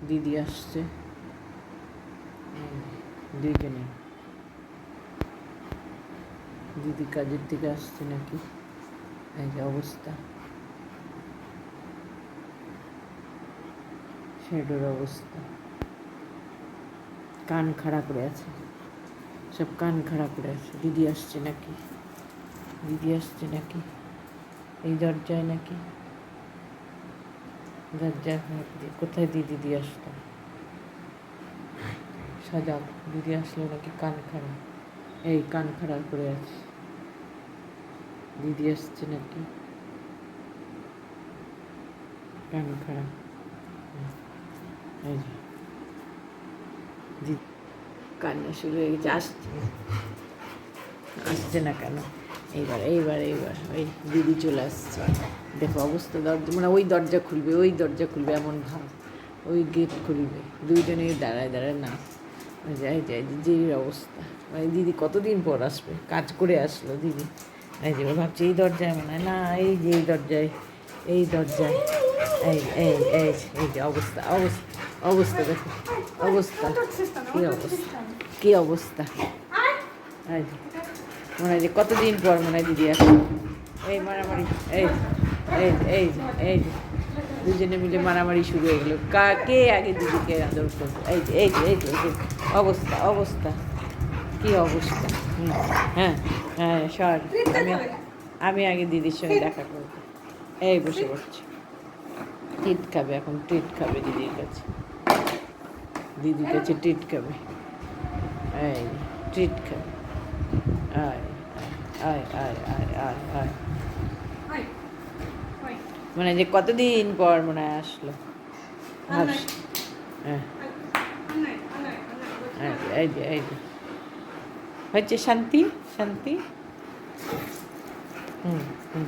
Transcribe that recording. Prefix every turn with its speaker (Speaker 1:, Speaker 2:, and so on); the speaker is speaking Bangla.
Speaker 1: দিদি আসছে, দুইজনে। দিদি কাজের থেকে আসছে নাকি, এই যে অবস্থা, শ্যাডোর অবস্থা, কান খাড়া করে আছে, সব কান খাড়া করে আছে। দিদি আসছে নাকি, দিদি আসছে নাকি, এই দরজায় নাকি, দরজায় কোথায় দিদি আসতো, সাজাও। দিদি আসলো নাকি, কান খাড়া, এই কান খাড়া করে আছে। দিদি আসছে নাকি, কান খাড়া, এই যে দিদি কান্না শুরু হয়ে গেছে, আসছে, আসছে না কেন, এইবার এইবার এইবার ওই দিদি চলে আসছে। দেখো অবস্থা, দরজা মানে ওই দরজা খুলবে, ওই দরজা খুলবে এমন ভাব, ওই গেট খুলবে, দুইজনে দাঁড়ায় দাঁড়ায় না, যাই যাই দিদির অবস্থা। মানে দিদি কতদিন পর আসবে, কাজ করে আসলো দিদি, এই যে ভাবছি এই দরজায় মনে হয় না, এই যে এই দরজায়, এই দরজায়, এই এই এই এই যে অবস্থা, অবস্থা, অবস্থা দেখো, অবস্থা, কী অবস্থা, কী অবস্থা, এই যে মনে হয় যে কতদিন পর মনে হয় দিদি আসলো। এই মারামারি, এই এই এই এই দুজনে মিলে মারামারি শুরু হয়ে গেলো, কে আগে দিদিকে আদর করবে। এই যে এই যে এই যে অবস্থা, অবস্থা, কী অবস্থা। হ্যাঁ হ্যাঁ সর, আমি আমি আগে দিদির সঙ্গে দেখা করবো। এই বসে পড়ছে, ট্রিট খাবে এখন, ট্রিট খাবে দিদির কাছে, দিদির কাছে ট্রিট খাবে, এই ট্রিট খাবে, আয় আয় আয় আয় আয় আয়, মানে যে কতদিন পর মনে হয় আসলো। হ্যাঁ এই যে এই যে হচ্ছে শান্তি, শান্তি, হুম হুম